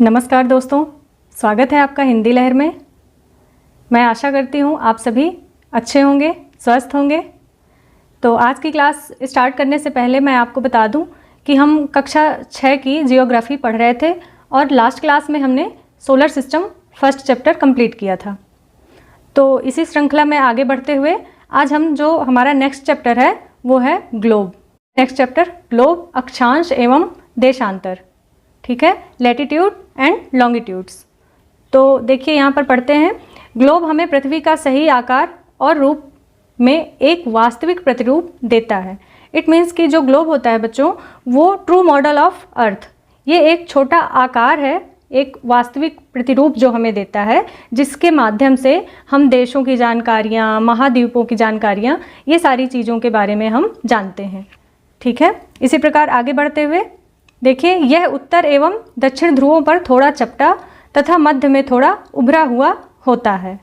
नमस्कार दोस्तों, स्वागत है आपका हिंदी लहर में। मैं आशा करती हूँ आप सभी अच्छे होंगे, स्वस्थ होंगे। तो आज की क्लास स्टार्ट करने से पहले मैं आपको बता दूँ कि हम कक्षा 6 की जियोग्राफी पढ़ रहे थे और लास्ट क्लास में हमने solar system first chapter complete किया था। तो इसी श्रृंखला में आगे बढ़ते हुए आज हम जो हमारा नेक्स्ट चैप्टर है वो है ग्लोब। नेक्स्ट चैप्टर ग्लोब, अक्षांश एवं देशांतर। ठीक है, लैटिट्यूड एंड लॉन्गिट्यूड्स। तो देखिए यहाँ पर पढ़ते हैं, ग्लोब हमें पृथ्वी का सही आकार और रूप में एक वास्तविक प्रतिरूप देता है। इट मीन्स कि जो ग्लोब होता है बच्चों, वो ट्रू मॉडल ऑफ अर्थ, ये एक छोटा आकार है, एक वास्तविक प्रतिरूप जो हमें देता है, जिसके माध्यम से हम देशों की जानकारियाँ, महाद्वीपों की जानकारियाँ, ये सारी चीज़ों के बारे में हम जानते हैं। ठीक है, इसी प्रकार आगे बढ़ते हुए देखिए, यह उत्तर एवं दक्षिण ध्रुवों पर थोड़ा चपटा तथा मध्य में थोड़ा उभरा हुआ होता है।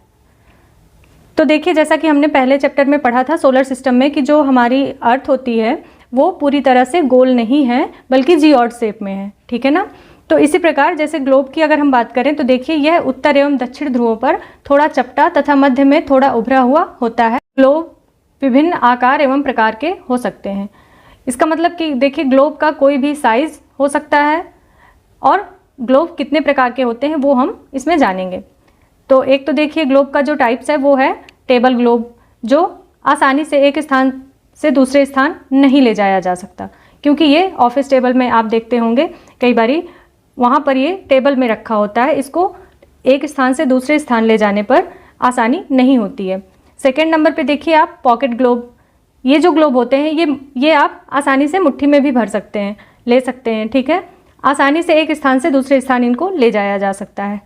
तो देखिए, जैसा कि हमने पहले चैप्टर में पढ़ा था सोलर सिस्टम में कि जो हमारी अर्थ होती है वो पूरी तरह से गोल नहीं है बल्कि जी-ऑड शेप में है। ठीक है ना। तो इसी प्रकार जैसे ग्लोब की अगर हम बात करें तो देखिए, यह उत्तर एवं दक्षिण ध्रुवों पर थोड़ा चपटा तथा मध्य में थोड़ा उभरा हुआ होता है। ग्लोब विभिन्न आकार एवं प्रकार के हो सकते हैं। इसका मतलब कि देखिए, ग्लोब का कोई भी साइज़ हो सकता है और ग्लोब कितने प्रकार के होते हैं वो हम इसमें जानेंगे। तो एक तो देखिए, ग्लोब का जो टाइप्स है वो है टेबल ग्लोब, जो आसानी से एक स्थान से दूसरे स्थान नहीं ले जाया जा सकता, क्योंकि ये ऑफिस टेबल में आप देखते होंगे कई बारी वहाँ पर ये टेबल में रखा होता है, इसको एक स्थान से दूसरे स्थान ले जाने पर आसानी नहीं होती है। सेकेंड नंबर पर देखिए आप पॉकेट ग्लोब। ये जो ग्लोब होते हैं ये आप आसानी से मुट्ठी में भी भर सकते हैं, ले सकते हैं। ठीक है, आसानी से एक स्थान से दूसरे स्थान इनको ले जाया जा सकता है।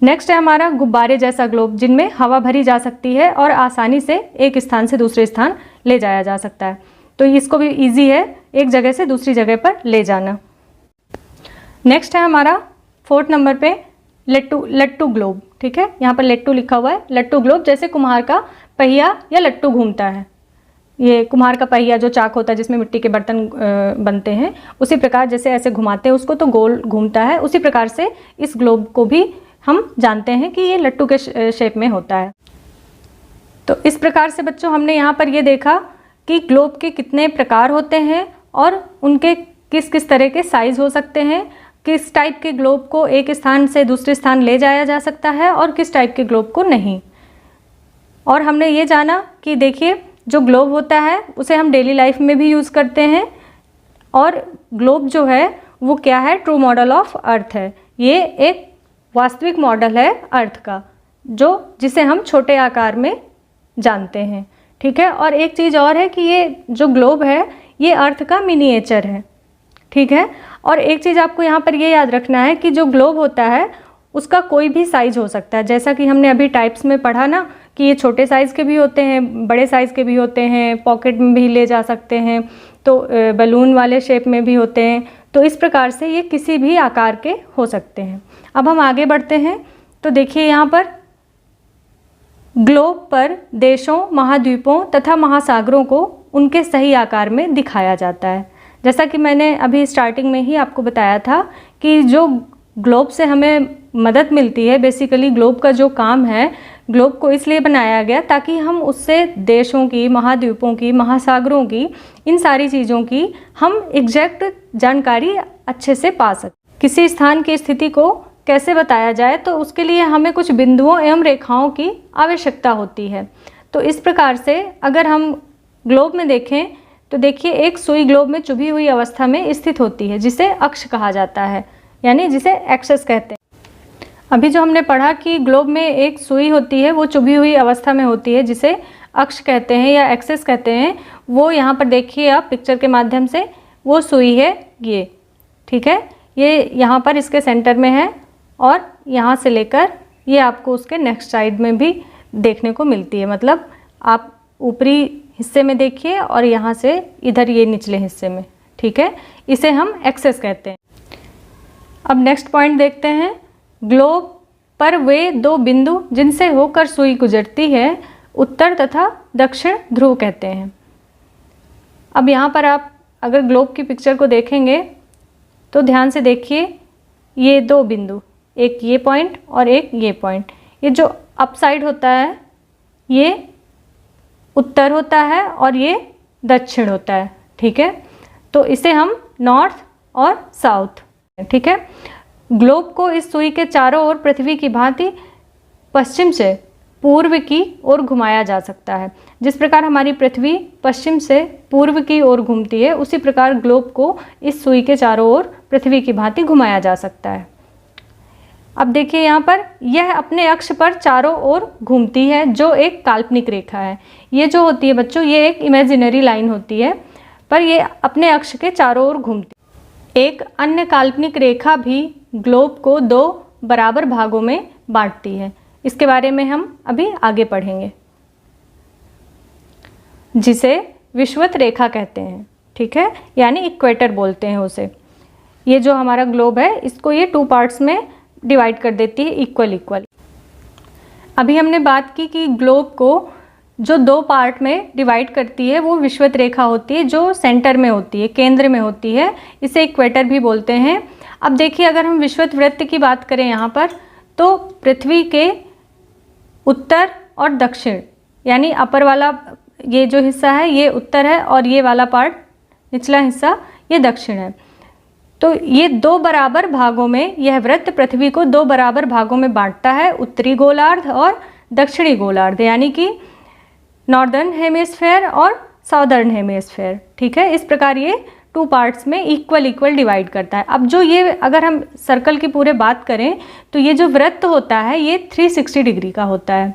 नेक्स्ट है हमारा गुब्बारे जैसा ग्लोब, जिनमें हवा भरी जा सकती है और आसानी से एक स्थान से दूसरे स्थान ले जाया जा सकता है। तो इसको भी इजी है एक जगह से दूसरी जगह पर ले जाना। नेक्स्ट है हमारा 4th नंबर पे लट्टू ग्लोब। ठीक है, यहाँ पर लट्टू लिखा हुआ है। लट्टू ग्लोब जैसे कुम्हार का पहिया या लट्टू घूमता है। ये कुम्हार का पहिया जो चाक होता है जिसमें मिट्टी के बर्तन बनते हैं, उसी प्रकार जैसे ऐसे घुमाते हैं उसको तो गोल घूमता है, उसी प्रकार से इस ग्लोब को भी हम जानते हैं कि ये लट्टू के शेप में होता है। तो इस प्रकार से बच्चों हमने यहाँ पर ये देखा कि ग्लोब के कितने प्रकार होते हैं और उनके किस किस तरह के साइज़ हो सकते हैं, किस टाइप के ग्लोब को एक स्थान से दूसरे स्थान ले जाया जा सकता है और किस टाइप के ग्लोब को नहीं। और हमने ये जाना कि देखिए, जो ग्लोब होता है उसे हम डेली लाइफ में भी यूज़ करते हैं और ग्लोब जो है वो क्या है, ट्रू मॉडल ऑफ अर्थ है। ये एक वास्तविक मॉडल है अर्थ का, जिसे हम छोटे आकार में जानते हैं। ठीक है, और एक चीज़ और है कि ये जो ग्लोब है ये अर्थ का मिनिएचर है। ठीक है, और एक चीज़ आपको यहाँ पर ये याद रखना है कि जो ग्लोब होता है उसका कोई भी साइज़ हो सकता है। जैसा कि हमने अभी टाइप्स में पढ़ा ना कि ये छोटे साइज़ के भी होते हैं, बड़े साइज़ के भी होते हैं, पॉकेट में भी ले जा सकते हैं, तो बलून वाले शेप में भी होते हैं। तो इस प्रकार से ये किसी भी आकार के हो सकते हैं। अब हम आगे बढ़ते हैं तो देखिए, यहाँ पर ग्लोब पर देशों, महाद्वीपों तथा महासागरों को उनके सही आकार में दिखाया जाता है। जैसा कि मैंने अभी स्टार्टिंग में ही आपको बताया था कि जो ग्लोब से हमें मदद मिलती है, बेसिकली ग्लोब का जो काम है, ग्लोब को इसलिए बनाया गया ताकि हम उससे देशों की, महाद्वीपों की, महासागरों की, इन सारी चीज़ों की हम एग्जैक्ट जानकारी अच्छे से पा सकें। किसी स्थान की स्थिति को कैसे बताया जाए तो उसके लिए हमें कुछ बिंदुओं एवं रेखाओं की आवश्यकता होती है। तो इस प्रकार से अगर हम ग्लोब में देखें तो देखिए, एक सुई ग्लोब में चुभी हुई अवस्था में स्थित होती है जिसे अक्ष कहा जाता है, यानी जिसे एक्सिस कहते हैं। अभी जो हमने पढ़ा कि ग्लोब में एक सुई होती है, वो चुभी हुई अवस्था में होती है जिसे अक्ष कहते हैं या एक्सिस कहते हैं। वो यहाँ पर देखिए आप पिक्चर के माध्यम से, वो सुई है ये। ठीक है, ये यहाँ पर इसके सेंटर में है और यहाँ से लेकर ये आपको उसके नेक्स्ट साइड में भी देखने को मिलती है। मतलब आप ऊपरी हिस्से में देखिए और यहाँ से इधर ये निचले हिस्से में। ठीक है, इसे हम एक्सिस कहते हैं। अब नेक्स्ट पॉइंट देखते हैं। ग्लोब पर वे दो बिंदु जिनसे होकर सुई गुजरती है, उत्तर तथा दक्षिण ध्रुव कहते हैं। अब यहाँ पर आप अगर ग्लोब की पिक्चर को देखेंगे तो ध्यान से देखिए, ये दो बिंदु, एक ये पॉइंट और एक ये पॉइंट, ये जो अप साइड होता है ये उत्तर होता है और ये दक्षिण होता है, ठीक है। तो इसे हम नॉर्थ और साउथ, ठीक है। ग्लोब को इस सुई के चारों ओर पृथ्वी की भांति पश्चिम से पूर्व की ओर घुमाया जा सकता है। जिस प्रकार हमारी पृथ्वी पश्चिम से पूर्व की ओर घूमती है, उसी प्रकार ग्लोब को इस सुई के चारों ओर पृथ्वी की भांति घुमाया जा सकता है। अब देखिए यहाँ पर यह अपने अक्ष पर चारों ओर घूमती है, जो एक काल्पनिक रेखा है। ये जो होती है बच्चों, ये एक इमेजिनरी लाइन होती है, पर ये अपने अक्ष के चारों ओर घूमती है। एक अन्य काल्पनिक रेखा भी ग्लोब को दो बराबर भागों में बांटती है। इसके बारे में हम अभी आगे पढ़ेंगे, जिसे विषुवत रेखा कहते हैं, ठीक है, यानी इक्वेटर बोलते हैं उसे। ये जो हमारा ग्लोब है, इसको ये 2 पार्ट्स में डिवाइड कर देती है इक्वल। अभी हमने बात की कि ग्लोब को जो 2 पार्ट में डिवाइड करती है वो विषुवत रेखा होती है, जो सेंटर में होती है, केंद्र में होती है। इसे इक्वेटर भी बोलते हैं। अब देखिए, अगर हम विषुवत वृत्त की बात करें यहाँ पर, तो पृथ्वी के उत्तर और दक्षिण, यानी अपर वाला ये जो हिस्सा है ये उत्तर है और ये वाला पार्ट निचला हिस्सा ये दक्षिण है। तो ये 2 बराबर भागों में, यह वृत्त पृथ्वी को 2 बराबर भागों में बांटता है, उत्तरी गोलार्ध और दक्षिणी गोलार्ध, यानी कि नॉर्दर्न हेमिस्फेयर और साउदर्न हेमिस्फेयर, ठीक है। इस प्रकार ये 2 पार्ट्स में इक्वल डिवाइड करता है। अब जो ये, अगर हम सर्कल की पूरे बात करें, तो ये जो वृत्त होता है ये 360 डिग्री का होता है,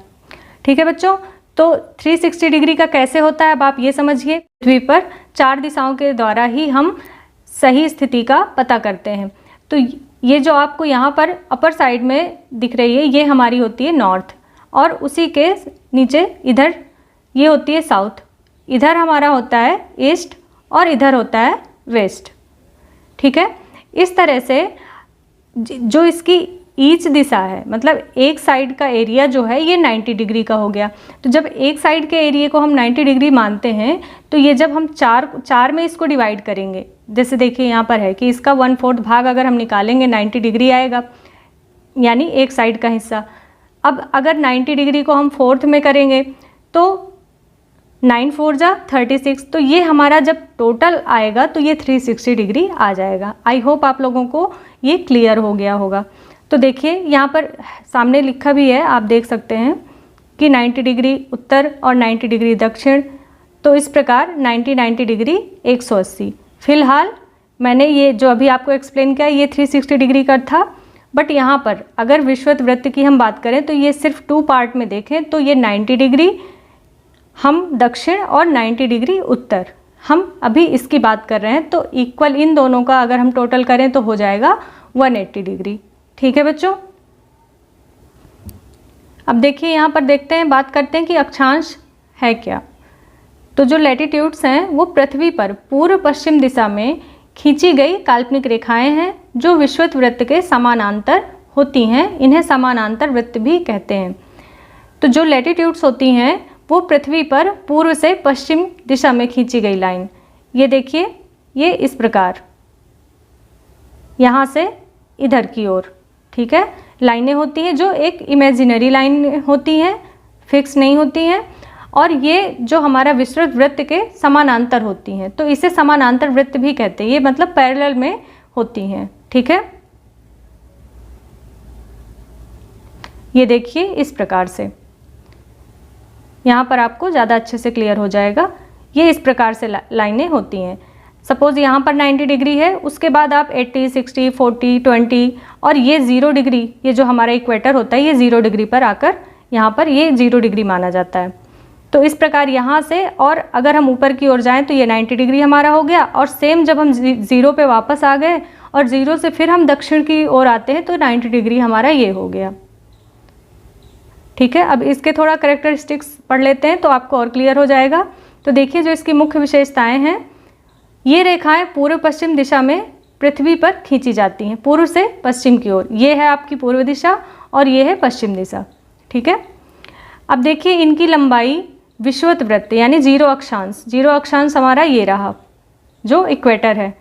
ठीक है बच्चों। तो 360 डिग्री का कैसे होता है, अब आप ये समझिए, पृथ्वी पर 4 दिशाओं के द्वारा ही हम सही स्थिति का पता करते हैं। तो ये जो आपको यहाँ पर अपर साइड में दिख रही है, ये हमारी होती है नॉर्थ, और उसी के नीचे इधर ये होती है साउथ। इधर हमारा होता है ईस्ट और इधर होता है वेस्ट, ठीक है। इस तरह से जो इसकी ईच दिशा है, मतलब एक साइड का एरिया जो है ये 90 डिग्री का हो गया। तो जब एक साइड के एरिया को हम 90 डिग्री मानते हैं, तो ये जब हम चार में इसको डिवाइड करेंगे, जैसे देखिए यहाँ पर है कि इसका 1/4 भाग अगर हम निकालेंगे 90 डिग्री आएगा, यानी एक साइड का हिस्सा। अब अगर 90 डिग्री को हम 4th में करेंगे तो 9 4 जा 36, तो ये हमारा जब टोटल आएगा तो ये 360 डिग्री आ जाएगा। आई होप आप लोगों को ये क्लियर हो गया होगा। तो देखिए यहाँ पर सामने लिखा भी है, आप देख सकते हैं कि 90 डिग्री उत्तर और 90 डिग्री दक्षिण। तो इस प्रकार 90 डिग्री 180। फिलहाल मैंने ये जो अभी आपको एक्सप्लेन किया ये 360 डिग्री का था, बट यहाँ पर अगर विषुवत वृत्त की हम बात करें तो ये सिर्फ 2 पार्ट में देखें तो ये 90 डिग्री हम दक्षिण और 90 डिग्री उत्तर, हम अभी इसकी बात कर रहे हैं। तो इक्वल इन दोनों का अगर हम टोटल करें तो हो जाएगा 180 डिग्री, ठीक है बच्चों। अब देखिए यहाँ पर देखते हैं, बात करते हैं कि अक्षांश है क्या। तो जो लैटिट्यूड्स हैं वो पृथ्वी पर पूर्व पश्चिम दिशा में खींची गई काल्पनिक रेखाएं हैं, जो विषुवत वृत्त के समानांतर होती हैं। इन्हें समानांतर वृत्त भी कहते हैं। तो जो लैटिट्यूड्स होती हैं वो पृथ्वी पर पूर्व से पश्चिम दिशा में खींची गई लाइन, ये देखिए, ये इस प्रकार यहाँ से इधर की ओर, ठीक है, लाइनें होती हैं जो एक इमेजिनरी लाइन होती हैं, फिक्स नहीं होती हैं, और ये जो हमारा विषुवत वृत्त के समानांतर होती हैं। तो इसे समानांतर वृत्त भी कहते हैं, ये मतलब पैरेलल में होती हैं, ठीक है। ये देखिए इस प्रकार से, यहाँ पर आपको ज़्यादा अच्छे से क्लियर हो जाएगा। ये इस प्रकार से लाइनें होती हैं। सपोज़ यहाँ पर 90 डिग्री है, उसके बाद आप 80, 60, 40, 20 और ये 0 डिग्री, ये जो हमारा इक्वेटर होता है ये 0 डिग्री पर आकर यहाँ पर ये 0 डिग्री माना जाता है। तो इस प्रकार यहाँ से, और अगर हम ऊपर की ओर जाएं तो ये 90 डिग्री हमारा हो गया, और सेम जब हम 0 पे वापस आ गए और 0 से फिर हम दक्षिण की ओर आते हैं तो 90 डिग्री हमारा ये हो गया, ठीक है। अब इसके थोड़ा कैरेक्टरिस्टिक्स पढ़ लेते हैं तो आपको और क्लियर हो जाएगा। तो देखिए जो इसकी मुख्य विशेषताएं हैं, ये रेखाएं पूर्व पश्चिम दिशा में पृथ्वी पर खींची जाती हैं, पूर्व से पश्चिम की ओर। ये है आपकी पूर्व दिशा और ये है पश्चिम दिशा, ठीक है। अब देखिए इनकी लंबाई विषुवत वृत्त यानी 0 अक्षांश, 0 अक्षांश हमारा ये रहा जो इक्वेटर है,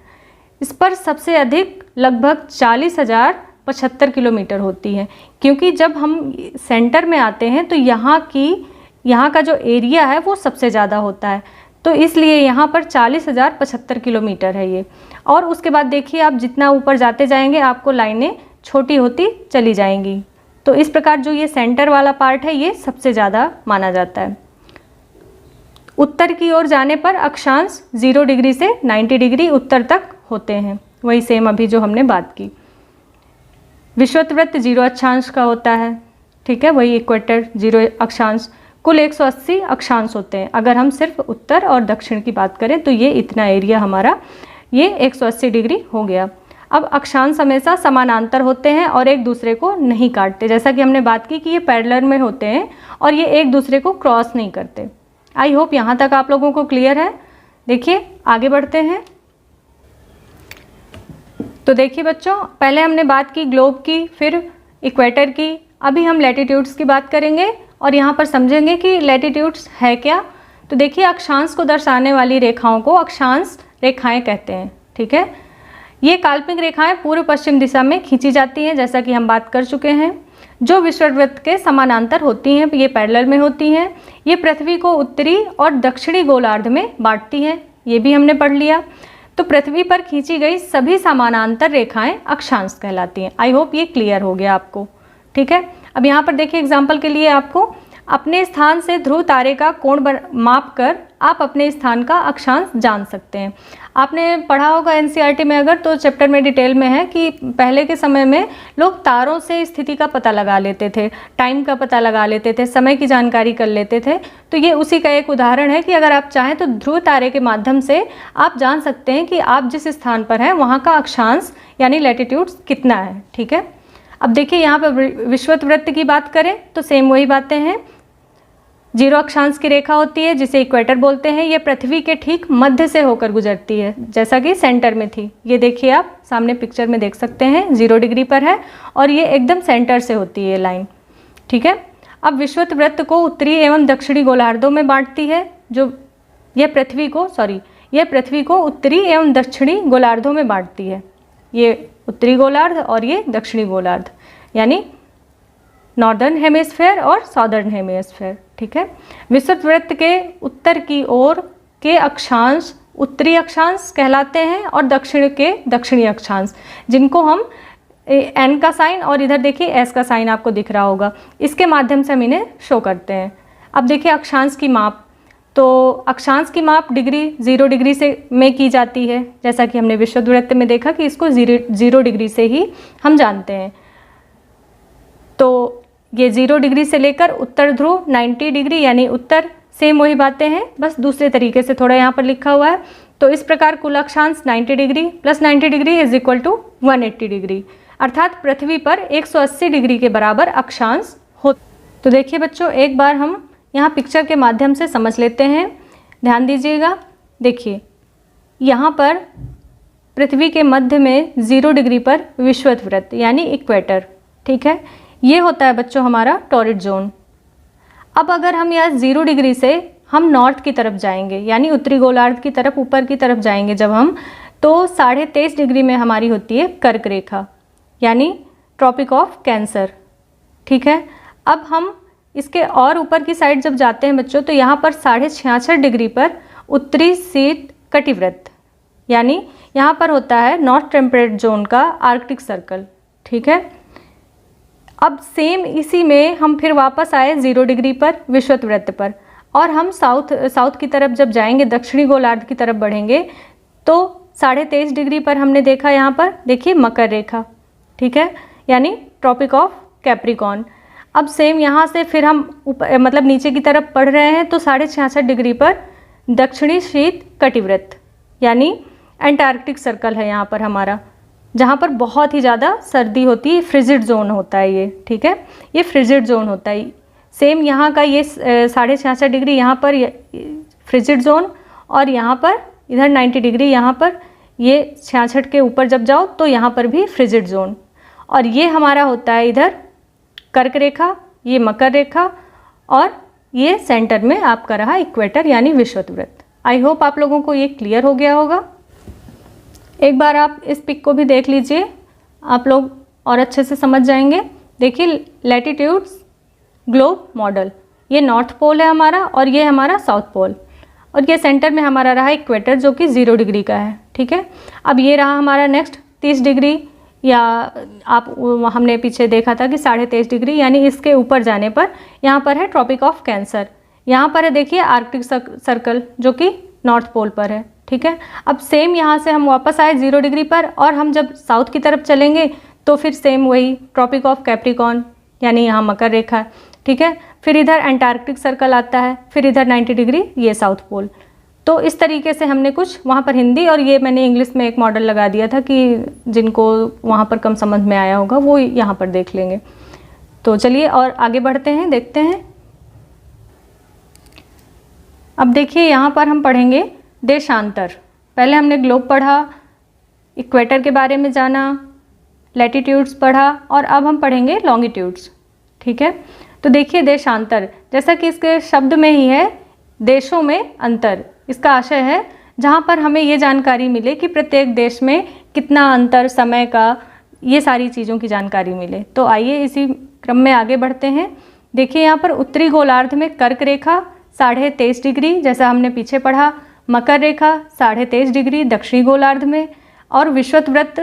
इस पर सबसे अधिक लगभग 40,000 75 किलोमीटर होती है, क्योंकि जब हम सेंटर में आते हैं तो यहाँ का जो एरिया है वो सबसे ज़्यादा होता है, तो इसलिए यहाँ पर 40,075 किलोमीटर है ये। और उसके बाद देखिए आप जितना ऊपर जाते जाएंगे आपको लाइनें छोटी होती चली जाएंगी। तो इस प्रकार जो ये सेंटर वाला पार्ट है ये सबसे ज़्यादा माना जाता है। उत्तर की ओर जाने पर अक्षांश 0 डिग्री से 90 डिग्री उत्तर तक होते हैं, वही सेम अभी जो हमने बात की। विषुवत वृत्त 0 अक्षांश का होता है, ठीक है, वही इक्वेटर 0 अक्षांश। कुल 180 अक्षांश होते हैं। अगर हम सिर्फ उत्तर और दक्षिण की बात करें तो ये इतना एरिया हमारा ये 180 डिग्री हो गया। अब अक्षांश हमेशा समानांतर होते हैं और एक दूसरे को नहीं काटते, जैसा कि हमने बात की कि ये पैरेलल में होते हैं और ये एक दूसरे को क्रॉस नहीं करते। आई होप यहाँ तक आप लोगों को क्लियर है। देखिए आगे बढ़ते हैं। तो देखिए बच्चों, पहले हमने बात की ग्लोब की, फिर इक्वेटर की, अभी हम लैटिट्यूड्स की बात करेंगे और यहाँ पर समझेंगे कि लैटिट्यूड्स है क्या। तो देखिए अक्षांश को दर्शाने वाली रेखाओं को अक्षांश रेखाएं कहते हैं, ठीक है। ये काल्पनिक रेखाएं पूर्व पश्चिम दिशा में खींची जाती हैं, जैसा कि हम बात कर चुके हैं। जो विषुवत वृत्त के समानांतर होती हैं, ये पैरेलल में होती हैं। ये पृथ्वी को उत्तरी और दक्षिणी गोलार्ध में बांटती हैं, ये भी हमने पढ़ लिया। तो पृथ्वी पर खींची गई सभी समानांतर रेखाएं अक्षांश कहलाती हैं। आई होप ये क्लियर हो गया आपको, ठीक है। अब यहाँ पर देखिए एग्जाम्पल के लिए आपको अपने स्थान से ध्रुव तारे का कोण माप कर आप अपने स्थान का अक्षांश जान सकते हैं। आपने पढ़ा होगा एनसीईआरटी में, अगर तो चैप्टर में डिटेल में है कि पहले के समय में लोग तारों से स्थिति का पता लगा लेते थे, टाइम का पता लगा लेते थे, समय की जानकारी कर लेते थे। तो ये उसी का एक उदाहरण है कि अगर आप चाहें तो ध्रुव तारे के माध्यम से आप जान सकते हैं कि आप जिस स्थान पर हैं वहाँ का अक्षांश यानी लैटिट्यूड्स कितना है, ठीक है। अब देखिए यहाँ पर विषुवत वृत्त की बात करें तो सेम वही बातें हैं। 0 अक्षांश की रेखा होती है जिसे इक्वेटर बोलते हैं। ये पृथ्वी के ठीक मध्य से होकर गुजरती है, जैसा कि सेंटर में थी। ये देखिए आप सामने पिक्चर में देख सकते हैं, 0 डिग्री पर है और ये एकदम सेंटर से होती है ये लाइन, ठीक है। अब विषुवत वृत्त को उत्तरी एवं दक्षिणी गोलार्धों में बांटती है। यह पृथ्वी को उत्तरी एवं दक्षिणी गोलार्धों में बांटती है। ये उत्तरी गोलार्ध और ये दक्षिणी गोलार्ध, यानी नॉर्दर्न हेमिस्फेयर और साउदर्न हेमिस्फेयर, ठीक है। विषुवत वृत्त के उत्तर की ओर के अक्षांश उत्तरी अक्षांश कहलाते हैं और दक्षिण के दक्षिणी अक्षांश, जिनको हम एन का साइन और इधर देखिए एस का साइन आपको दिख रहा होगा, इसके माध्यम से हम इन्हें शो करते हैं। अब देखिए अक्षांश की माप, तो अक्षांश की माप 0 डिग्री से में की जाती है, जैसा कि हमने विषुवत वृत्त में देखा कि इसको 0 डिग्री से ही हम जानते हैं। तो ये 0 डिग्री से लेकर उत्तर ध्रुव 90 डिग्री यानी उत्तर, सेम वही बातें हैं, बस दूसरे तरीके से थोड़ा यहाँ पर लिखा हुआ है। तो इस प्रकार कुल अक्षांश 90 degree plus 90 degree is equal to 180 degree, अर्थात पृथ्वी पर 180 डिग्री के बराबर अक्षांश हो। तो देखिए बच्चों, एक बार हम यहाँ पिक्चर के माध्यम से समझ लेते हैं, ध्यान दीजिएगा। देखिए यहाँ पर पृथ्वी के मध्य में 0 डिग्री पर विषुवत वृत्त यानी इक्वेटर, ठीक है। ये होता है बच्चों हमारा टॉरिड जोन। अब अगर हम यहाँ 0 डिग्री से हम नॉर्थ की तरफ जाएंगे, यानी उत्तरी गोलार्ध की तरफ ऊपर की तरफ जाएंगे जब हम, तो 23.5 डिग्री में हमारी होती है कर्क रेखा यानी ट्रॉपिक ऑफ कैंसर, ठीक है। अब हम इसके और ऊपर की साइड जब जाते हैं बच्चों, तो यहाँ पर 66.5 डिग्री पर उत्तरी शीत कटिवृत्त यानी यहाँ पर होता है नॉर्थ टेम्परेट जोन का आर्कटिक सर्कल, ठीक है। अब सेम इसी में हम फिर वापस आए 0 डिग्री पर विषुवत वृत्त पर, और हम साउथ की तरफ जब जाएंगे, दक्षिणी गोलार्ध की तरफ बढ़ेंगे, तो 23.5 डिग्री पर हमने देखा यहाँ पर देखिए मकर रेखा, ठीक है, यानी ट्रॉपिक ऑफ कैप्रिकॉर्न। अब सेम यहाँ से फिर हम मतलब नीचे की तरफ बढ़ रहे हैं, तो 66.5 डिग्री पर दक्षिणी शीत कटिवृत्त यानी एंटार्कटिक सर्कल है यहाँ पर हमारा, जहाँ पर बहुत ही ज़्यादा सर्दी होती है, फ्रिजिड जोन होता है ये, ठीक है, ये फ्रिजिड जोन होता है। सेम यहाँ का ये 66.5 डिग्री यहाँ पर फ्रिजिड जोन, और यहाँ पर इधर 90 डिग्री यहाँ पर ये 66 के ऊपर जब जाओ तो यहाँ पर भी फ्रिजिड जोन, और ये हमारा होता है इधर कर्क रेखा, ये मकर रेखा, और ये सेंटर में आपका रहा इक्वेटर यानी विषुवत वृत्त। आई होप आप लोगों को ये क्लियर हो गया होगा। एक बार आप इस पिक को भी देख लीजिए, आप लोग और अच्छे से समझ जाएंगे। देखिए लैटिट्यूड्स ग्लोब मॉडल, ये नॉर्थ पोल है हमारा और ये हमारा साउथ पोल, और ये सेंटर में हमारा रहा इक्वेटर जो कि 0 डिग्री का है। ठीक है, अब ये रहा हमारा नेक्स्ट 30 डिग्री, या आप हमने पीछे देखा था कि 23.5 डिग्री, यानी इसके ऊपर जाने पर यहाँ पर है ट्रॉपिक ऑफ कैंसर। यहाँ पर है देखिए आर्कटिक सर्कल जो कि नॉर्थ पोल पर है। ठीक है, अब सेम यहाँ से हम वापस आए 0 डिग्री पर, और हम जब साउथ की तरफ चलेंगे तो फिर सेम वही ट्रॉपिक ऑफ कैप्रिकॉर्न, यानी यहाँ मकर रेखा है। ठीक है, फिर इधर एंटार्क्टिक सर्कल आता है, फिर इधर 90 डिग्री ये साउथ पोल। तो इस तरीके से हमने कुछ वहाँ पर हिंदी और ये मैंने इंग्लिश में एक मॉडल लगा दिया था कि जिनको वहाँ पर कम समझ में आया होगा वो यहाँ पर देख लेंगे। तो चलिए और आगे बढ़ते हैं, देखते हैं। अब देखिए यहाँ पर हम पढ़ेंगे देशांतर। पहले हमने ग्लोब पढ़ा, इक्वेटर के बारे में जाना, लैटिट्यूड्स पढ़ा, और अब हम पढ़ेंगे लॉन्गिट्यूड्स। ठीक है, तो देखिए देशांतर, जैसा कि इसके शब्द में ही है देशों में अंतर, इसका आशय है जहाँ पर हमें ये जानकारी मिले कि प्रत्येक देश में कितना अंतर, समय का, ये सारी चीज़ों की जानकारी मिले। तो आइए इसी क्रम में आगे बढ़ते हैं। देखिए यहाँ पर उत्तरी गोलार्ध में कर्क रेखा 23.5 डिग्री, जैसा हमने पीछे पढ़ा, मकर रेखा 23.5 डिग्री दक्षिणी गोलार्ध में, और विषुवत वृत्त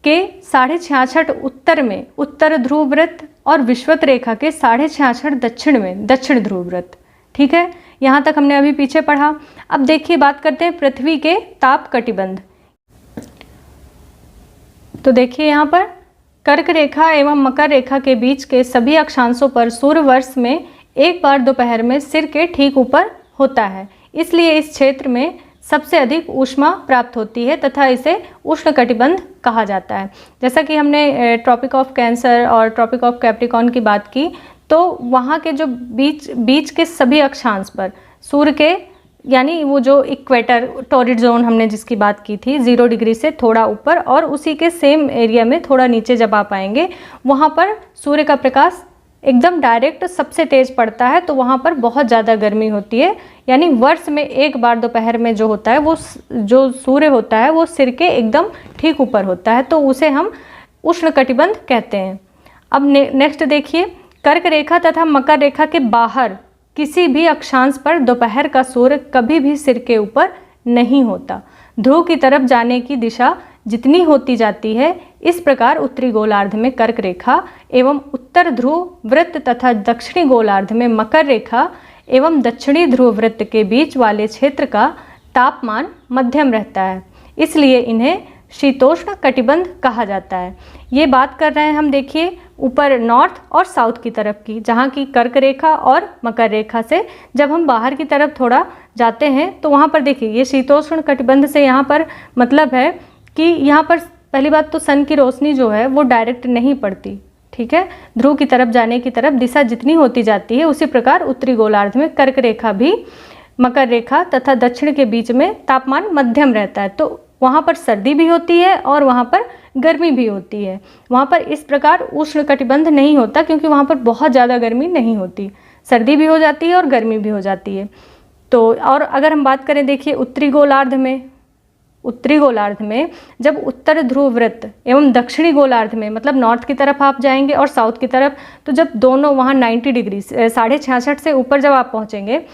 के 66.5 उत्तर में उत्तर ध्रुव वृत्त, और विषुवत रेखा के 66.5 दक्षिण में दक्षिण ध्रुव वृत्त। ठीक है, यहाँ तक हमने अभी पीछे पढ़ा। अब देखिए बात करते हैं पृथ्वी के ताप कटिबंध। तो देखिए यहाँ पर कर्क रेखा एवं मकर रेखा के बीच के सभी अक्षांशों पर सूर्य वर्ष में एक बार दोपहर में सिर के ठीक ऊपर होता है, इसलिए इस क्षेत्र में सबसे अधिक ऊष्मा प्राप्त होती है तथा इसे उष्णकटिबंध कहा जाता है। जैसा कि हमने ट्रॉपिक ऑफ कैंसर और ट्रॉपिक ऑफ कैप्रिकॉर्न की बात की, तो वहाँ के जो बीच के सभी अक्षांश पर सूर्य के, यानी वो जो इक्वेटर टॉरिड जोन हमने जिसकी बात की थी 0 डिग्री से थोड़ा ऊपर, और उसी के सेम एरिया में थोड़ा नीचे जब आप आएंगे वहाँ पर सूर्य का प्रकाश एकदम डायरेक्ट सबसे तेज़ पड़ता है, तो वहाँ पर बहुत ज़्यादा गर्मी होती है। यानी वर्ष में एक बार दोपहर में जो होता है वो जो सूर्य होता है वो सिर के एकदम ठीक ऊपर होता है, तो उसे हम उष्णकटिबंध कहते हैं। अब नेक्स्ट देखिए, कर्क रेखा तथा मकर रेखा के बाहर किसी भी अक्षांश पर दोपहर का सूर्य कभी भी सिर के ऊपर नहीं होता। ध्रुव की तरफ जाने की दिशा जितनी होती जाती है, इस प्रकार उत्तरी गोलार्ध में कर्क रेखा एवं उत्तर ध्रुव वृत्त तथा दक्षिणी गोलार्ध में मकर रेखा एवं दक्षिणी ध्रुव वृत्त के बीच वाले क्षेत्र का तापमान मध्यम रहता है, इसलिए इन्हें शीतोष्ण कटिबंध कहा जाता है। ये बात कर रहे हैं हम देखिए ऊपर नॉर्थ और साउथ की तरफ की, जहाँ की कर्क रेखा और मकर रेखा से जब हम बाहर की तरफ थोड़ा जाते हैं तो वहाँ पर देखिए ये शीतोष्ण कटिबंध से यहाँ पर मतलब है कि यहाँ पर पहली बात तो सन की रोशनी जो है वो डायरेक्ट नहीं पड़ती। ठीक है, ध्रुव की तरफ जाने की तरफ दिशा जितनी होती जाती है, उसी प्रकार उत्तरी गोलार्ध में कर्क रेखा भी मकर रेखा तथा दक्षिण के बीच में तापमान मध्यम रहता है, तो वहाँ पर सर्दी भी होती है और वहाँ पर गर्मी भी होती है। वहाँ पर इस प्रकार उष्ण कटिबंध नहीं होता क्योंकि वहाँ पर बहुत ज़्यादा गर्मी नहीं होती, सर्दी भी हो जाती है और गर्मी भी हो जाती है। तो और अगर हम बात करें देखिए उत्तरी गोलार्ध में जब उत्तर ध्रुव वृत्त एवं दक्षिणी गोलार्ध में मतलब नॉर्थ की तरफ आप जाएंगे और साउथ की तरफ, तो जब दोनों वहाँ 90 डिग्री 66.5 से ऊपर जब आप पहुँचेंगे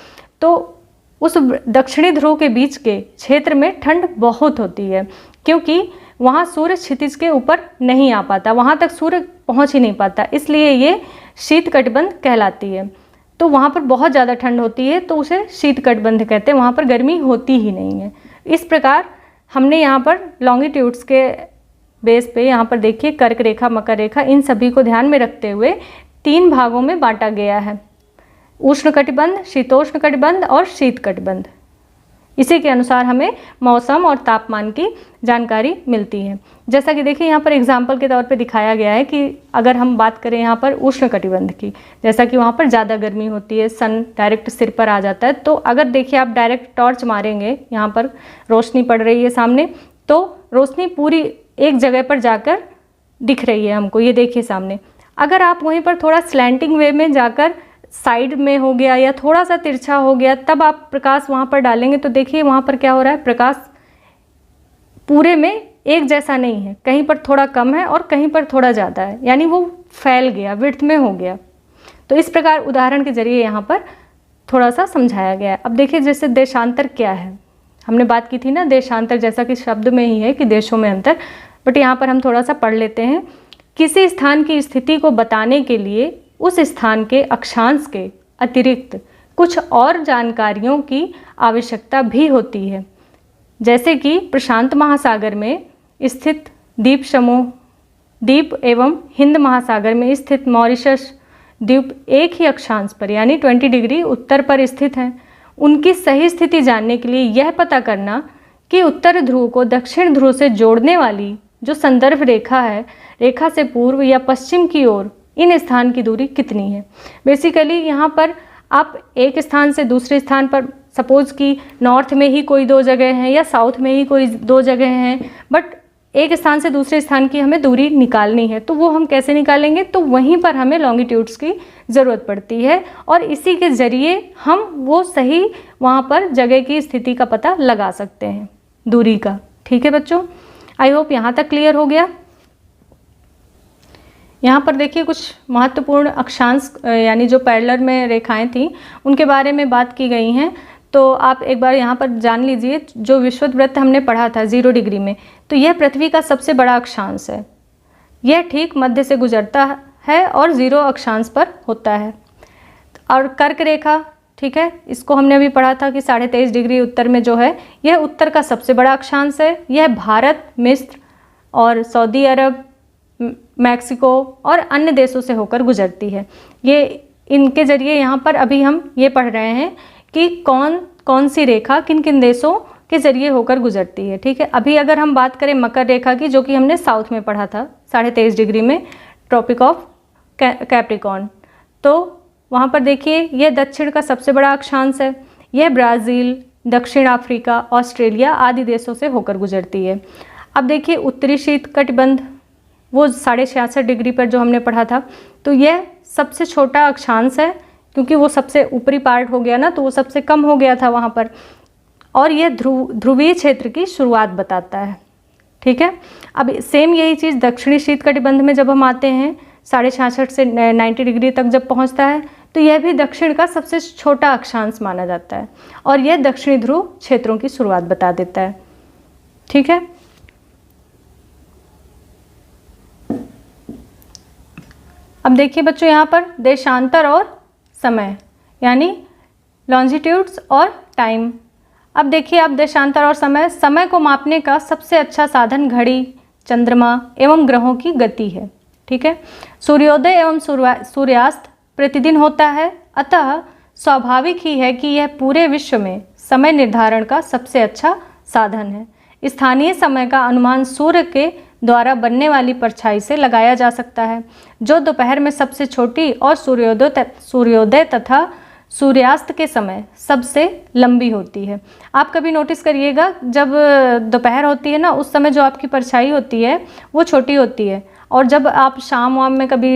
तो उस दक्षिणी ध्रुव के बीच के क्षेत्र में ठंड बहुत होती है, क्योंकि वहाँ सूर्य क्षितिज के ऊपर नहीं आ पाता, वहाँ तक सूर्य पहुँच ही नहीं पाता, इसलिए ये शीत कटिबंध कहलाती है। तो वहाँ पर बहुत ज़्यादा ठंड होती है तो उसे शीत कटिबंध कहते हैं, वहाँ पर गर्मी होती ही नहीं है। इस प्रकार हमने यहाँ पर लॉन्गिट्यूड्स के बेस पे यहाँ पर देखिए कर्क रेखा, मकर रेखा, इन सभी को ध्यान में रखते हुए 3 भागों में बांटा गया है, उष्ण कटिबंध, शीतोष्ण कटिबंध और शीत कटिबंध। इसी के अनुसार हमें मौसम और तापमान की जानकारी मिलती है। जैसा कि देखिए यहाँ पर एग्जाम्पल के तौर पे दिखाया गया है कि अगर हम बात करें यहाँ पर उष्ण कटिबंध की, जैसा कि वहाँ पर ज़्यादा गर्मी होती है, सन डायरेक्ट सिर पर आ जाता है, तो अगर देखिए आप डायरेक्ट टॉर्च मारेंगे, यहाँ पर रोशनी पड़ रही है सामने, तो रोशनी पूरी एक जगह पर जाकर दिख रही है हमको, ये देखिए सामने। अगर आप वहीं पर थोड़ा स्लैंटिंग वे में जाकर साइड में हो गया या थोड़ा सा तिरछा हो गया, तब आप प्रकाश वहाँ पर डालेंगे तो देखिए वहाँ पर क्या हो रहा है, प्रकाश पूरे में एक जैसा नहीं है, कहीं पर थोड़ा कम है और कहीं पर थोड़ा ज़्यादा है, यानी वो फैल गया, विड्थ में हो गया। तो इस प्रकार उदाहरण के जरिए यहाँ पर थोड़ा सा समझाया गया है। अब देखिए जैसे देशांतर क्या है, हमने बात की थी ना देशांतर, जैसा कि शब्द में ही है कि देशों में अंतर, बट यहाँ पर हम थोड़ा सा पढ़ लेते हैं। किसी स्थान की स्थिति को बताने के लिए उस स्थान के अक्षांश के अतिरिक्त कुछ और जानकारियों की आवश्यकता भी होती है, जैसे कि प्रशांत महासागर में स्थित द्वीप समूह, द्वीप एवं हिंद महासागर में स्थित मॉरिशस द्वीप एक ही अक्षांश पर यानी 20 डिग्री उत्तर पर स्थित हैं। उनकी सही स्थिति जानने के लिए यह पता करना कि उत्तर ध्रुव को दक्षिण ध्रुव से जोड़ने वाली जो संदर्भ रेखा है, रेखा से पूर्व या पश्चिम की ओर इन स्थान की दूरी कितनी है। बेसिकली यहाँ पर आप एक स्थान से दूसरे स्थान पर, सपोज कि नॉर्थ में ही कोई 2 जगह हैं या साउथ में ही कोई 2 जगह हैं, बट एक स्थान से दूसरे स्थान की हमें दूरी निकालनी है, तो वो हम कैसे निकालेंगे, तो वहीं पर हमें लॉन्गिट्यूड्स की ज़रूरत पड़ती है और इसी के ज़रिए हम वो सही वहाँ पर जगह की स्थिति का पता लगा सकते हैं, दूरी का। ठीक है बच्चों, आई होप यहाँ तक क्लियर हो गया। यहाँ पर देखिए कुछ महत्वपूर्ण अक्षांश यानी जो पैरेलल में रेखाएं थी उनके बारे में बात की गई हैं, तो आप एक बार यहाँ पर जान लीजिए। जो विषुवत वृत्त हमने पढ़ा था 0 डिग्री में, तो यह पृथ्वी का सबसे बड़ा अक्षांश है। यह ठीक मध्य से गुजरता है और 0 अक्षांश पर होता है। और कर्क रेखा, ठीक है, इसको हमने अभी पढ़ा था कि 23.5 डिग्री उत्तर में जो है, यह उत्तर का सबसे बड़ा अक्षांश है। यह भारत, मिस्र और सऊदी अरब, मैक्सिको और अन्य देशों से होकर गुजरती है। ये इनके ज़रिए यहाँ पर अभी हम ये पढ़ रहे हैं कि कौन कौन सी रेखा किन किन देशों के ज़रिए होकर गुजरती है। ठीक है, अभी अगर हम बात करें मकर रेखा की, जो कि हमने साउथ में पढ़ा था 23.5 डिग्री में, ट्रॉपिक ऑफ कैप्रिकॉर्न, तो वहाँ पर देखिए यह दक्षिण का सबसे बड़ा अक्षांश है। यह ब्राज़ील, दक्षिण अफ्रीका, ऑस्ट्रेलिया आदि देशों से होकर गुजरती है। अब देखिए उत्तरी शीतकटिबंध, वो 66.5 डिग्री पर जो हमने पढ़ा था, तो यह सबसे छोटा अक्षांश है, क्योंकि वो सबसे ऊपरी पार्ट हो गया ना, तो वो सबसे कम हो गया था वहाँ पर, और यह ध्रुवीय क्षेत्र की शुरुआत बताता है। ठीक है, अब सेम यही चीज़ दक्षिणी शीतकटिबंध में जब हम आते हैं 66.5 से 90 डिग्री तक जब पहुँचता है, तो यह भी दक्षिण का सबसे छोटा अक्षांश माना जाता है और यह दक्षिणी ध्रुव क्षेत्रों की शुरुआत बता देता है। ठीक है, अब देखिए बच्चों यहाँ पर देशांतर और समय यानी लॉन्जिट्यूड्स और टाइम। अब देखिए आप देशांतर और समय को मापने का सबसे अच्छा साधन घड़ी, चंद्रमा एवं ग्रहों की गति है। ठीक है, सूर्योदय एवं सूर्यास्त प्रतिदिन होता है, अतः स्वाभाविक ही है कि यह पूरे विश्व में समय निर्धारण का सबसे अच्छा साधन है। स्थानीय समय का अनुमान सूर्य के द्वारा बनने वाली परछाई से लगाया जा सकता है, जो दोपहर में सबसे छोटी और सूर्योदय तथा सूर्यास्त के समय सबसे लंबी होती है। आप कभी नोटिस करिएगा, जब दोपहर होती है ना, उस समय जो आपकी परछाई होती है वो छोटी होती है, और जब आप शाम वाम में कभी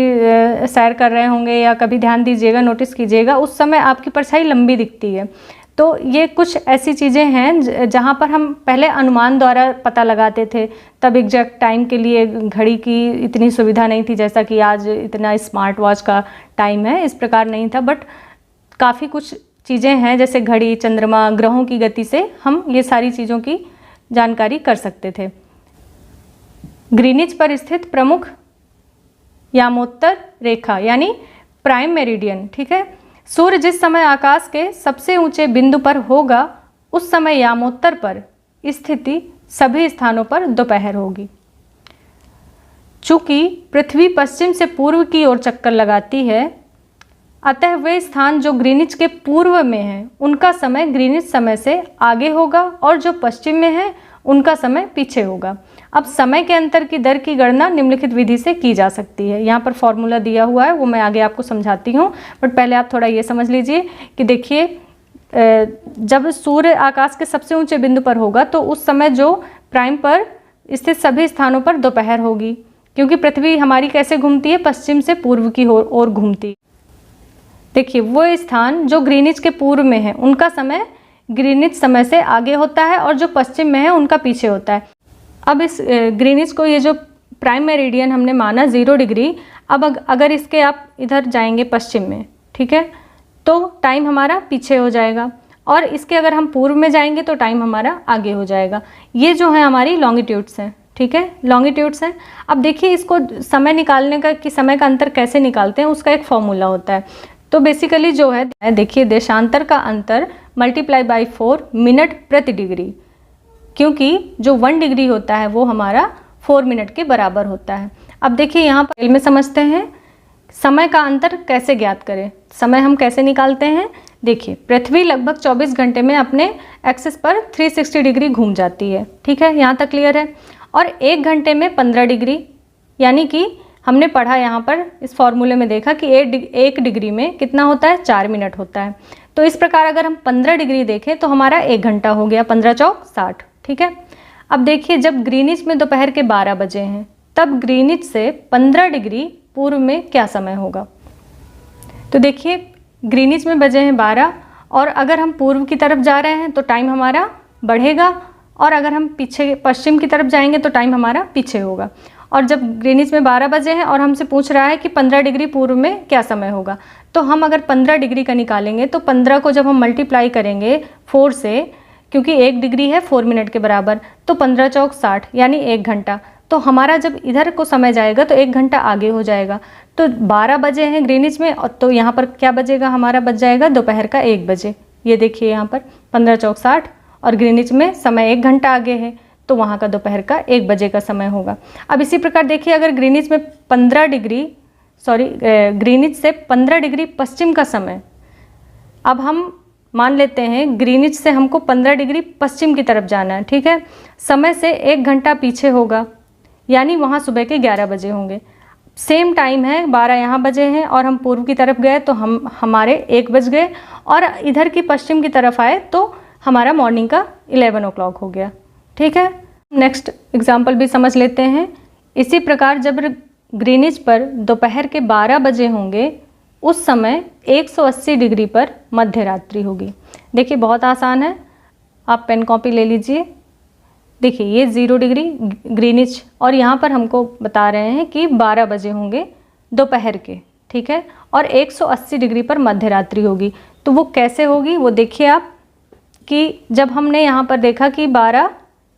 सैर कर रहे होंगे या कभी ध्यान दीजिएगा, नोटिस कीजिएगा, उस समय आपकी परछाई लंबी दिखती है। तो ये कुछ ऐसी चीज़ें हैं जहाँ पर हम पहले अनुमान द्वारा पता लगाते थे, तब एग्जैक्ट टाइम के लिए घड़ी की इतनी सुविधा नहीं थी, जैसा कि आज इतना स्मार्ट वॉच का टाइम है, इस प्रकार नहीं था। बट काफ़ी कुछ चीज़ें हैं, जैसे घड़ी, चंद्रमा, ग्रहों की गति से हम ये सारी चीज़ों की जानकारी कर सकते थे। ग्रीनिच पर स्थित प्रमुख यामोत्तर रेखा यानी प्राइम मेरिडियन, ठीक है, सूर्य जिस समय आकाश के सबसे ऊंचे बिंदु पर होगा, उस समय यामोत्तर पर स्थिति सभी स्थानों पर दोपहर होगी। चूंकि पृथ्वी पश्चिम से पूर्व की ओर चक्कर लगाती है, अतः वे स्थान जो ग्रीनिच के पूर्व में हैं, उनका समय ग्रीनिच समय से आगे होगा, और जो पश्चिम में है उनका समय पीछे होगा। अब समय के अंतर की दर की गणना निम्नलिखित विधि से की जा सकती है। यहाँ पर फॉर्मूला दिया हुआ है, वो मैं आगे आपको समझाती हूँ, बट पहले आप थोड़ा ये समझ लीजिए कि देखिए, जब सूर्य आकाश के सबसे ऊंचे बिंदु पर होगा, तो उस समय जो प्राइम पर स्थित सभी स्थानों पर दोपहर होगी, क्योंकि पृथ्वी हमारी कैसे घूमती है, पश्चिम से पूर्व की ओर घूमती। देखिए, वो स्थान जो ग्रीनिच के पूर्व में है, उनका समय ग्रीनिच समय से आगे होता है, और जो पश्चिम में है उनका पीछे होता है। अब इस ग्रीनिच को, ये जो प्राइम मेरिडियन हमने माना 0 डिग्री, अब अगर इसके आप इधर जाएंगे पश्चिम में, ठीक है, तो टाइम हमारा पीछे हो जाएगा, और इसके अगर हम पूर्व में जाएंगे तो टाइम हमारा आगे हो जाएगा। ये जो है हमारी लॉन्गिट्यूड्स हैं, ठीक है, लॉन्गिट्यूड्स हैं। अब देखिए इसको समय निकालने का, कि समय का अंतर कैसे निकालते हैं, उसका एक फॉर्मूला होता है। तो बेसिकली जो है, देखिए देशांतर का अंतर मल्टीप्लाई बाई 4 मिनट प्रति डिग्री, क्योंकि जो 1 डिग्री होता है वो हमारा 4 मिनट के बराबर होता है। अब देखिए यहाँ पर में समझते हैं समय का अंतर कैसे ज्ञात करें, समय हम कैसे निकालते हैं। देखिए पृथ्वी लगभग 24 घंटे में अपने एक्सिस पर 360 डिग्री घूम जाती है, ठीक है, यहाँ तक क्लियर है। और 1 घंटे में 15 डिग्री, यानी कि हमने पढ़ा यहाँ पर इस फॉर्मूले में देखा कि 1 डिग्री में कितना होता है, 4 मिनट होता है। तो इस प्रकार अगर हम 15 डिग्री देखें तो हमारा 1 घंटा हो गया, 15 चौक 60, ठीक है। अब देखिए जब ग्रीनिच में दोपहर के 12 बजे हैं, तब ग्रीनिच से 15 डिग्री पूर्व में क्या समय होगा। तो देखिए ग्रीनिच में बजे हैं 12, और अगर हम पूर्व की तरफ जा रहे हैं तो टाइम हमारा बढ़ेगा, और अगर हम पीछे पश्चिम की तरफ जाएंगे तो टाइम हमारा पीछे होगा। और जब ग्रीनिच में 12 बजे हैं और हमसे पूछ रहा है कि 15 डिग्री पूर्व में क्या समय होगा, तो हम अगर 15 डिग्री का निकालेंगे तो 15 को जब हम मल्टीप्लाई करेंगे 4 से, क्योंकि 1 डिग्री है 4 मिनट के बराबर, तो 15 चौक 60 यानी 1 घंटा। तो हमारा जब इधर को समय जाएगा तो 1 घंटा आगे हो जाएगा। तो 12 बजे हैं ग्रीनिच में, और तो यहाँ पर क्या बजेगा, हमारा बज जाएगा दोपहर का 1 बजे। ये देखिए यहाँ पर 15 चौक 60, और ग्रीनिच में समय 1 घंटा आगे है, तो वहाँ का दोपहर का 1 बजे का समय होगा। अब इसी प्रकार देखिए अगर ग्रीनिच में 15 डिग्री, ग्रीनिच से 15 डिग्री पश्चिम का समय, अब हम मान लेते हैं ग्रीनिच से हमको 15 डिग्री पश्चिम की तरफ जाना है, ठीक है, समय से 1 घंटा पीछे होगा, यानी वहाँ सुबह के 11 बजे होंगे। सेम टाइम है, 12 यहाँ बजे हैं, और हम पूर्व की तरफ गए तो हमारे 1 बज गए, और इधर की पश्चिम की तरफ आए तो हमारा मॉर्निंग का 11 o'clock हो गया, ठीक है। नेक्स्ट एग्जाम्पल भी समझ लेते हैं। इसी प्रकार जब ग्रीनिच पर दोपहर के 12 बजे होंगे, उस समय 180 डिग्री पर मध्य रात्रि होगी। देखिए बहुत आसान है, आप पेन कॉपी ले लीजिए। देखिए ये 0 डिग्री ग्रीनिच, और यहाँ पर हमको बता रहे हैं कि 12 बजे होंगे दोपहर के, ठीक है, और 180 डिग्री पर मध्य रात्रि होगी। तो वो कैसे होगी वो देखिए आप, कि जब हमने यहाँ पर देखा कि 12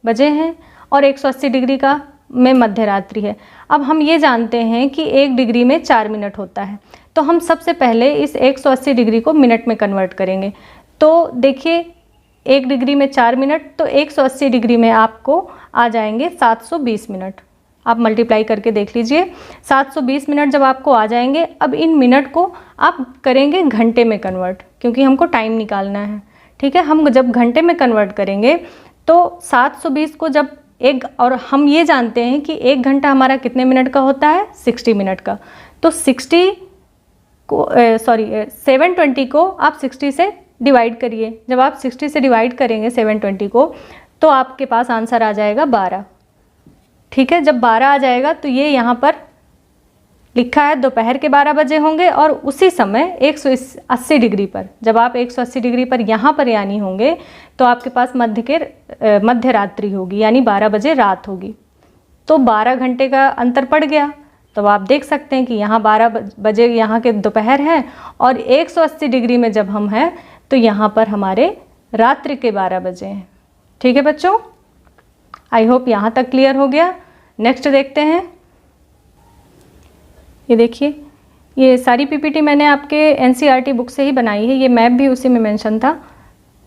बजे हैं और 180 डिग्री का में मध्य रात्रि है। अब हम ये जानते हैं कि 1 डिग्री में 4 मिनट होता है, तो हम सबसे पहले इस 180 डिग्री को मिनट में कन्वर्ट करेंगे। तो देखिए 1 डिग्री में 4 मिनट, तो 180 डिग्री में आपको आ जाएंगे 720 मिनट। आप मल्टीप्लाई करके देख लीजिए, 720 मिनट जब आपको आ जाएंगे, अब इन मिनट को आप करेंगे घंटे में कन्वर्ट, क्योंकि हमको टाइम निकालना है, ठीक है। हम जब घंटे में कन्वर्ट करेंगे तो 720 को जब और हम ये जानते हैं कि 1 घंटा हमारा कितने मिनट का होता है, 60 मिनट का। तो 720 को आप 60 से डिवाइड करिए। जब आप 60 से डिवाइड करेंगे 720 को, तो आपके पास आंसर आ जाएगा 12, ठीक है। जब 12 आ जाएगा तो ये यहाँ पर लिखा है दोपहर के 12 बजे होंगे, और उसी समय 180 डिग्री पर, जब आप 180 डिग्री पर यहाँ पर यानी होंगे, तो आपके पास मध्य रात्रि होगी, यानी 12 बजे रात होगी। तो 12 घंटे का अंतर पड़ गया। तो आप देख सकते हैं कि यहाँ 12 बजे यहाँ के दोपहर है, और 180 डिग्री में जब हम हैं तो यहाँ पर हमारे रात्रि के 12 बजे हैं, ठीक है बच्चों। आई होप यहाँ तक क्लियर हो गया। नेक्स्ट देखते हैं। ये देखिए, ये सारी पीपीटी मैंने आपके एनसीईआरटी बुक से ही बनाई है, ये मैप भी उसी में मेंशन था।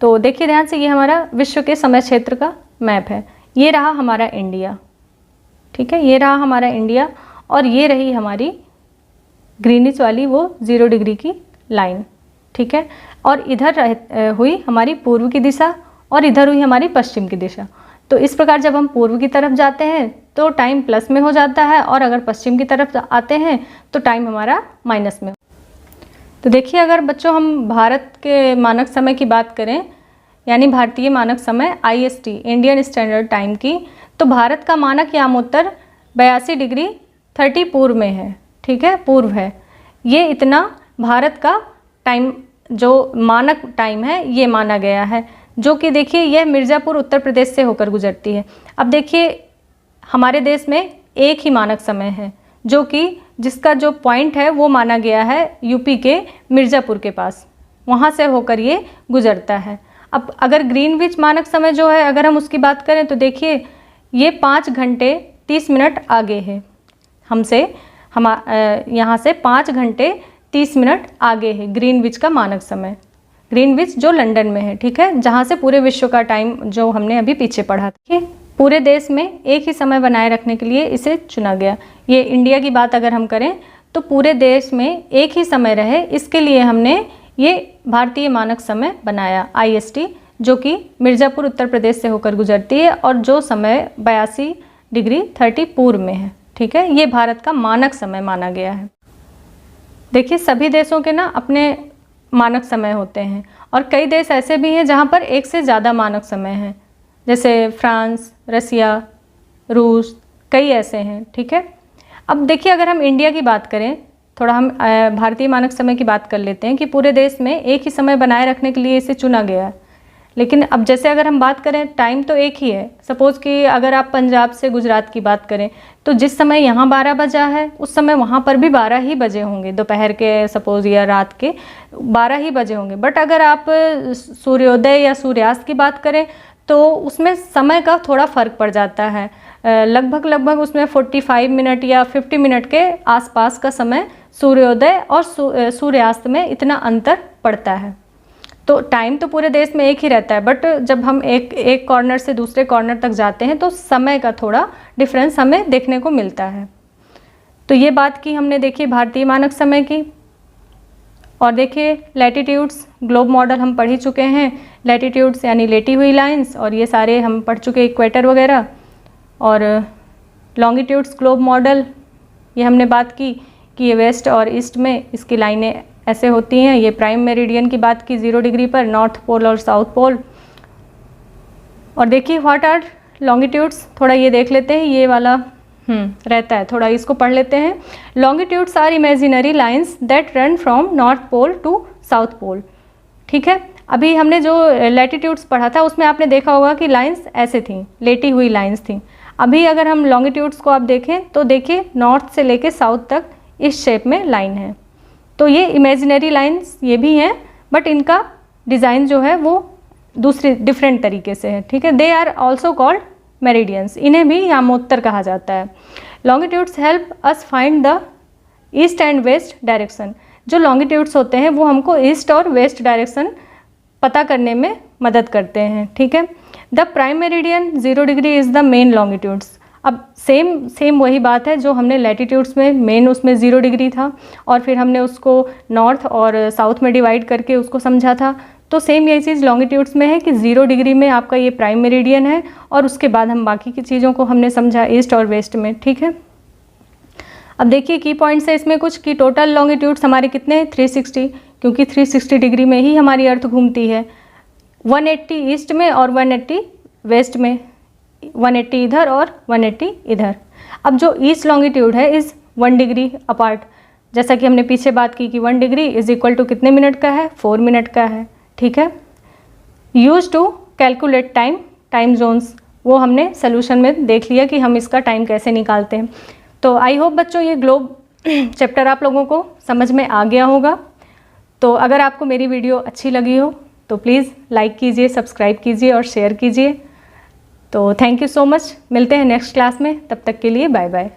तो देखिए ध्यान से, ये हमारा विश्व के समय क्षेत्र का मैप है। ये रहा हमारा इंडिया, ठीक है, ये रहा हमारा इंडिया, और ये रही हमारी ग्रीनिच वाली वो 0 डिग्री की लाइन, ठीक है। और इधर हुई हमारी पूर्व की दिशा, और इधर हुई हमारी पश्चिम की दिशा। तो इस प्रकार जब हम पूर्व की तरफ जाते हैं तो टाइम प्लस में हो जाता है, और अगर पश्चिम की तरफ आते हैं तो टाइम हमारा माइनस में। तो देखिए, अगर बच्चों हम भारत के मानक समय की बात करें, यानी भारतीय मानक समय IST इंडियन स्टैंडर्ड टाइम की, तो भारत का मानक यामोत्तर 82 डिग्री 30 पूर्व में है, ठीक है, पूर्व है। ये इतना भारत का टाइम जो मानक टाइम है ये माना गया है, जो कि देखिए यह मिर्ज़ापुर उत्तर प्रदेश से होकर गुजरती है। अब देखिए हमारे देश में एक ही मानक समय है, जो कि जिसका जो पॉइंट है वो माना गया है यूपी के मिर्ज़ापुर के पास, वहाँ से होकर ये गुजरता है। अब अगर ग्रीनविच मानक समय जो है अगर हम उसकी बात करें तो देखिए ये 5 घंटे 30 मिनट आगे है हमसे, यहाँ से 5 घंटे 30 मिनट आगे है ग्रीनविच का मानक समय। ग्रीनविच जो लंदन में है, ठीक है, जहाँ से पूरे विश्व का टाइम जो हमने अभी पीछे पढ़ा था। पूरे देश में एक ही समय बनाए रखने के लिए इसे चुना गया। ये इंडिया की बात अगर हम करें तो पूरे देश में एक ही समय रहे, इसके लिए हमने ये भारतीय मानक समय बनाया IST, जो कि मिर्ज़ापुर उत्तर प्रदेश से होकर गुजरती है और जो समय 82°30 पूर्व में है, ठीक है। ये भारत का मानक समय माना गया है। देखिए सभी देशों के ना अपने मानक समय होते हैं और कई देश ऐसे भी हैं जहाँ पर एक से ज़्यादा मानक समय हैं, जैसे फ्रांस, रसिया, रूस, कई ऐसे हैं, ठीक है। अब देखिए अगर हम इंडिया की बात करें, थोड़ा हम भारतीय मानक समय की बात कर लेते हैं कि पूरे देश में एक ही समय बनाए रखने के लिए इसे चुना गया है। लेकिन अब जैसे अगर हम बात करें, टाइम तो एक ही है। सपोज़ कि अगर आप पंजाब से गुजरात की बात करें तो जिस समय यहाँ 12 बजा है उस समय वहाँ पर भी 12 ही बजे होंगे, दोपहर के सपोज़ या रात के 12 ही बजे होंगे। बट अगर आप सूर्योदय या सूर्यास्त की बात करें तो उसमें समय का थोड़ा फ़र्क पड़ जाता है, लगभग उसमें 45 मिनट या 50 मिनट के आसपास का समय सूर्योदय और सूर्यास्त में इतना अंतर पड़ता है। तो टाइम तो पूरे देश में एक ही रहता है, बट जब हम एक कॉर्नर से दूसरे कॉर्नर तक जाते हैं तो समय का थोड़ा डिफरेंस हमें देखने को मिलता है। तो ये बात की हमने देखी भारतीय मानक समय की। और देखिए लैटिट्यूड्स, ग्लोब मॉडल हम पढ़ ही चुके हैं। लैटिट्यूड्स यानी लेटी हुई लाइंस, और ये सारे हम पढ़ चुके इक्वेटर वगैरह। और लॉन्गिट्यूड्स ग्लोब मॉडल, ये हमने बात की कि ये वेस्ट और ईस्ट में इसकी लाइनें ऐसे होती हैं। ये प्राइम मेरिडियन की बात की 0 डिग्री पर, नॉर्थ पोल और साउथ पोल। और देखिए व्हाट आर लॉन्गिट्यूड्स, थोड़ा ये देख लेते हैं, ये वाला रहता है, थोड़ा इसको पढ़ लेते हैं। Longitudes are imaginary lines that run from north pole to south pole, ठीक है। अभी हमने जो लैटिट्यूड्स पढ़ा था उसमें आपने देखा होगा कि लाइंस ऐसे थी, लेटी हुई लाइंस थी। अभी अगर हम लॉन्गिट्यूड्स को आप देखें तो देखिए नॉर्थ से लेके साउथ तक इस शेप में लाइन है। तो ये इमेजिनरी लाइंस ये भी हैं, बट इनका डिज़ाइन जो है वो दूसरी डिफरेंट तरीके से है, ठीक है। They are also called meridians, इन्हें भी यामोत्तर कहा जाता है। Longitudes help us find the east and west direction. जो लॉन्गिट्यूड्स होते हैं वो हमको ईस्ट और वेस्ट डायरेक्शन पता करने में मदद करते हैं, ठीक है। The prime meridian 0 degree is the main longitudes. अब सेम वही बात है जो हमने लैटिट्यूड्स में मेन उसमें 0 डिग्री था और फिर हमने उसको नॉर्थ और साउथ में डिवाइड करके उसको समझा था। तो सेम यही चीज़ लॉन्गिट्यूड्स में है कि 0 डिग्री में आपका ये प्राइम मेरिडियन है और उसके बाद हम बाकी की चीज़ों को हमने समझा ईस्ट और वेस्ट में, ठीक है। अब देखिए की पॉइंट्स है इसमें कुछ कि टोटल लॉन्गिट्यूड्स हमारे कितने हैं 360, क्योंकि 360 डिग्री में ही हमारी अर्थ घूमती है। 180 ईस्ट में और 180 वेस्ट में, 180 इधर और 180 इधर। अब जो ईस्ट लॉन्गिट्यूड है इज़ 1 डिग्री अपार्ट, जैसा कि हमने पीछे बात की कि 1 डिग्री इज इक्वल टू कितने मिनट का है, 4 मिनट का है, ठीक है। Use to calculate time zones, वो हमने सोल्यूशन में देख लिया कि हम इसका टाइम कैसे निकालते हैं। तो आई होप बच्चों ये ग्लोब चैप्टर आप लोगों को समझ में आ गया होगा। तो अगर आपको मेरी वीडियो अच्छी लगी हो तो प्लीज़ लाइक कीजिए, सब्सक्राइब कीजिए और शेयर कीजिए। तो थैंक यू सो मच, मिलते हैं नेक्स्ट क्लास में, तब तक के लिए बाय बाय।